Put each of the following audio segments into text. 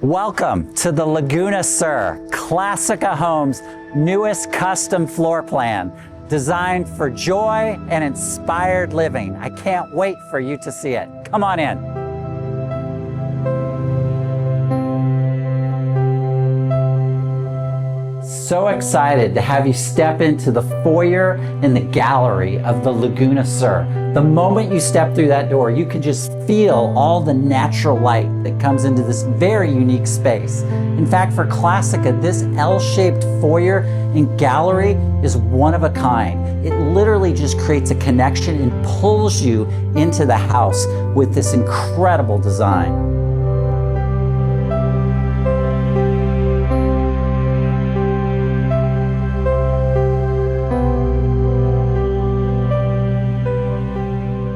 Welcome to the Laguna, sir. Classica Homes' newest custom floor plan, designed for joy and inspired living. I can't wait for you to see it. Come on in. So excited to have you step into the foyer and the gallery of the Laguna, sir. The moment you step through that door, you can just feel all the natural light that comes into this very unique space. In fact, for Classica, this L-shaped foyer and gallery is one of a kind. It literally just creates a connection and pulls you into the house with this incredible design.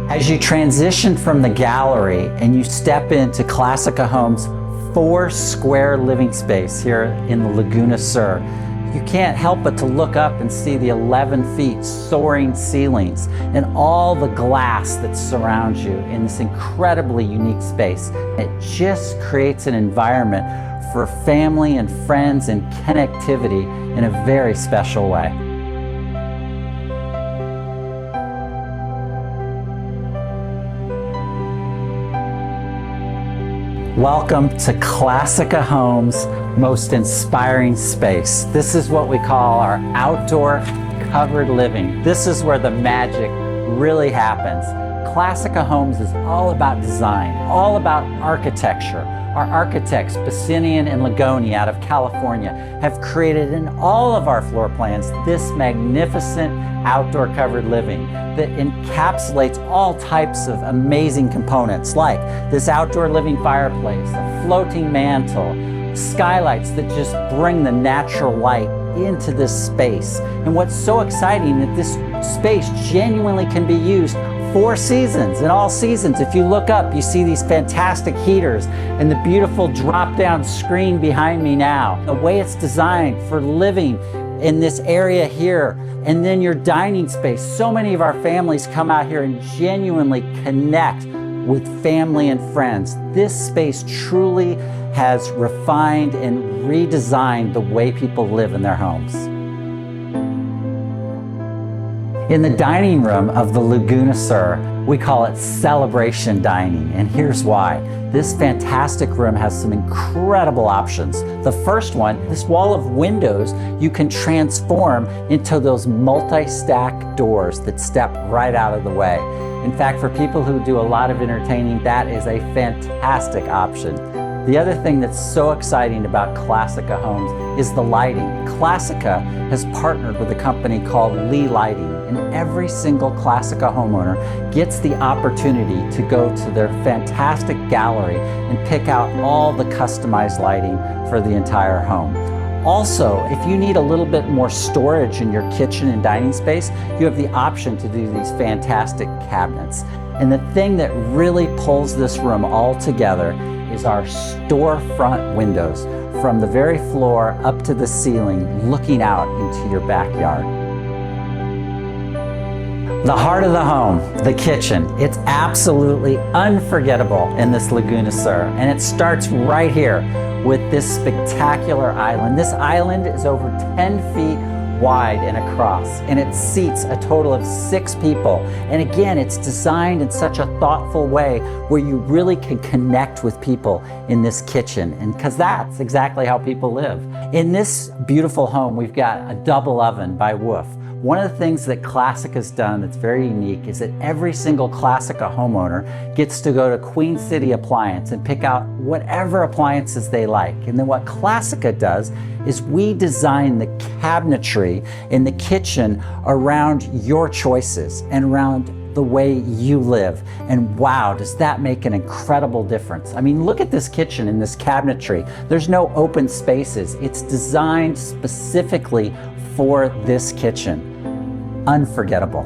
As you transition from the gallery and you step into Classica Homes' 4 square living space here in the Laguna, sir, you can't help but to look up and see the 11 feet soaring ceilings and all the glass that surrounds you in this incredibly unique space. It just creates an environment for family and friends and connectivity in a very special way. Welcome to Classica Homes' most inspiring space. This is what we call our outdoor covered living. This is where the magic really happens. Classica Homes is all about design, all about architecture. Our architects, Basinian and Laguna out of California, have created in all of our floor plans this magnificent outdoor covered living that encapsulates all types of amazing components like this outdoor living fireplace, a floating mantle, skylights that just bring the natural light into this space. And what's so exciting is that this space genuinely can be used 4 seasons, in all seasons. If you look up, you see these fantastic heaters and the beautiful drop-down screen behind me now. The way it's designed for living in this area here, and then your dining space. So many of our families come out here and genuinely connect with family and friends. This space truly has refined and redesigned the way people live in their homes. In the dining room of the Laguna, sir, we call it celebration dining, and here's why. This fantastic room has some incredible options. The first one, this wall of windows, you can transform into those multi-stack doors that step right out of the way. In fact, for people who do a lot of entertaining, that is a fantastic option. The other thing that's so exciting about Classica Homes is the lighting. Classica has partnered with a company called Lee Lighting, and every single Classica homeowner gets the opportunity to go to their fantastic gallery and pick out all the customized lighting for the entire home. Also, if you need a little bit more storage in your kitchen and dining space, you have the option to do these fantastic cabinets. And the thing that really pulls this room all together is our storefront windows from the very floor up to the ceiling, looking out into your backyard. The heart of the home, the kitchen, it's absolutely unforgettable in this Laguna, sir. And it starts right here with this spectacular island. This island is over 10 feet wide and across, and it seats a total of 6 people. And again, it's designed in such a thoughtful way where you really can connect with people in this kitchen, and because that's exactly how people live. In this beautiful home, we've got a double oven by Wolf. One of the things that Classica's done that's very unique is that every single Classica homeowner gets to go to Queen City Appliance and pick out whatever appliances they like. And then what Classica does is we design the cabinetry in the kitchen around your choices and around the way you live. And wow, does that make an incredible difference. I mean, look at this kitchen and this cabinetry. There's no open spaces. It's designed specifically for this kitchen. Unforgettable.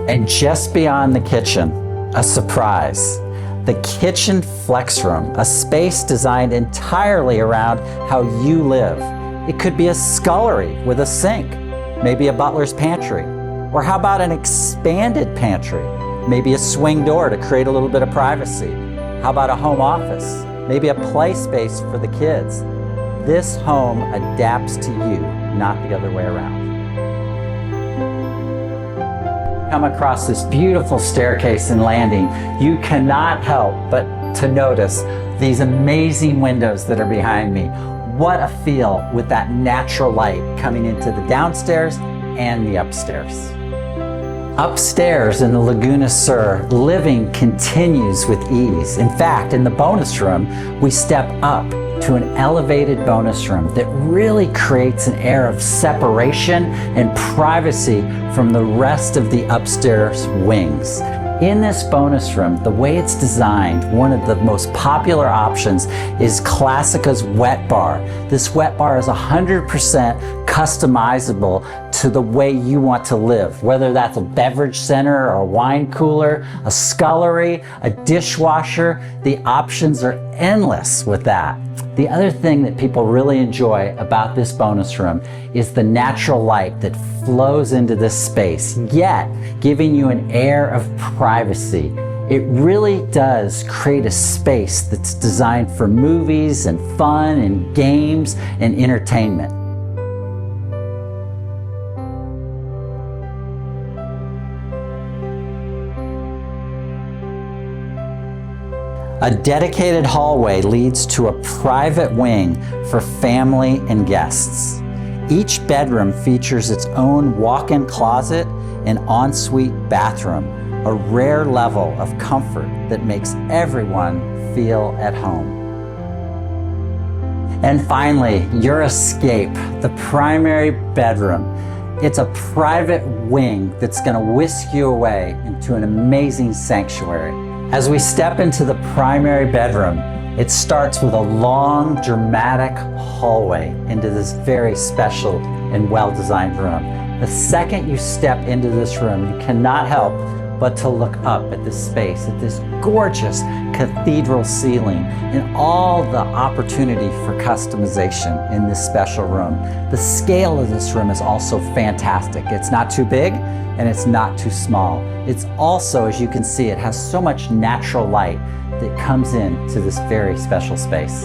And just beyond the kitchen, a surprise. The kitchen flex room, a space designed entirely around how you live. It could be a scullery with a sink, Maybe a butler's pantry. Or how about an expanded pantry? Maybe a swing door to create a little bit of privacy. How about a home office? Maybe a play space for the kids. This home adapts to you, not the other way around. Come across this beautiful staircase and landing, you cannot help but to notice these amazing windows that are behind me. What a feel with that natural light coming into the downstairs and the upstairs. Upstairs in the Laguna Sur, living continues with ease. In fact, in the bonus room, we step up to an elevated bonus room that really creates an air of separation and privacy from the rest of the upstairs wings. In this bonus room, the way it's designed, one of the most popular options is Classica's wet bar. This wet bar is 100% customizable to the way you want to live, whether that's a beverage center or a wine cooler, a scullery, a dishwasher. The options are endless with that. The other thing that people really enjoy about this bonus room is the natural light that flows into this space, yet giving you an air of privacy. It really does create a space that's designed for movies and fun and games and entertainment. A dedicated hallway leads to a private wing for family and guests. Each bedroom features its own walk-in closet and ensuite bathroom, a rare level of comfort that makes everyone feel at home. And finally, your escape, the primary bedroom. It's a private wing that's going to whisk you away into an amazing sanctuary. As we step into the primary bedroom, it starts with a long, dramatic hallway into this very special and well-designed room. The second you step into this room, you cannot help but to look up at this space, at this gorgeous cathedral ceiling, and all the opportunity for customization in this special room. The scale of this room is also fantastic. It's not too big, and it's not too small. It's also, as you can see, it has so much natural light that comes into this very special space.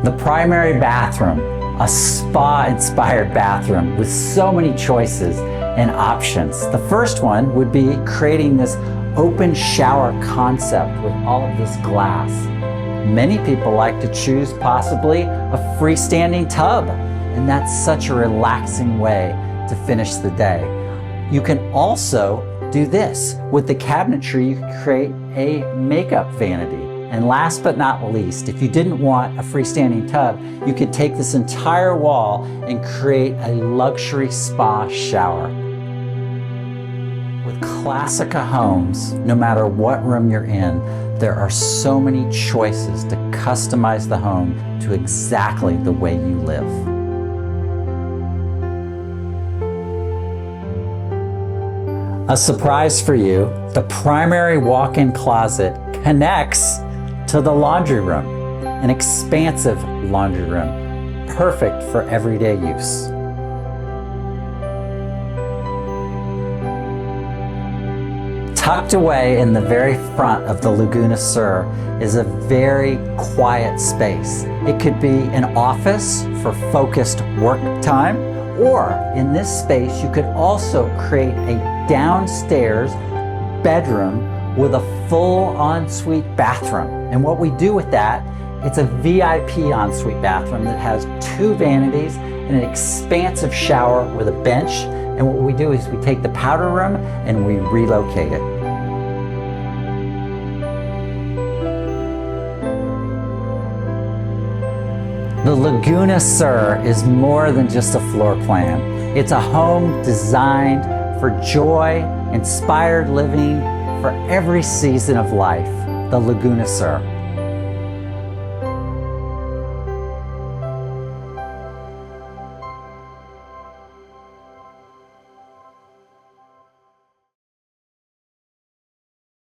The primary bathroom, a spa-inspired bathroom with so many choices and options. The first one would be creating this open shower concept with all of this glass. Many people like to choose possibly a freestanding tub, and that's such a relaxing way to finish the day. You can also do this. With the cabinetry, you can create a makeup vanity. And last but not least, if you didn't want a freestanding tub, you could take this entire wall and create a luxury spa shower. With Classica homes, no matter what room you're in, there are so many choices to customize the home to exactly the way you live. A surprise for you, the primary walk-in closet connects to the laundry room, an expansive laundry room, perfect for everyday use. Tucked away in the very front of the Laguna Sur is a very quiet space. It could be an office for focused work time, or in this space you could also create a downstairs bedroom with a full ensuite bathroom. And what we do with that, it's a VIP ensuite bathroom that has 2 vanities and an expansive shower with a bench. And what we do is we take the powder room and we relocate it. The Laguna Sur is more than just a floor plan. It's a home designed for joy, inspired living for every season of life. The Laguna Sur.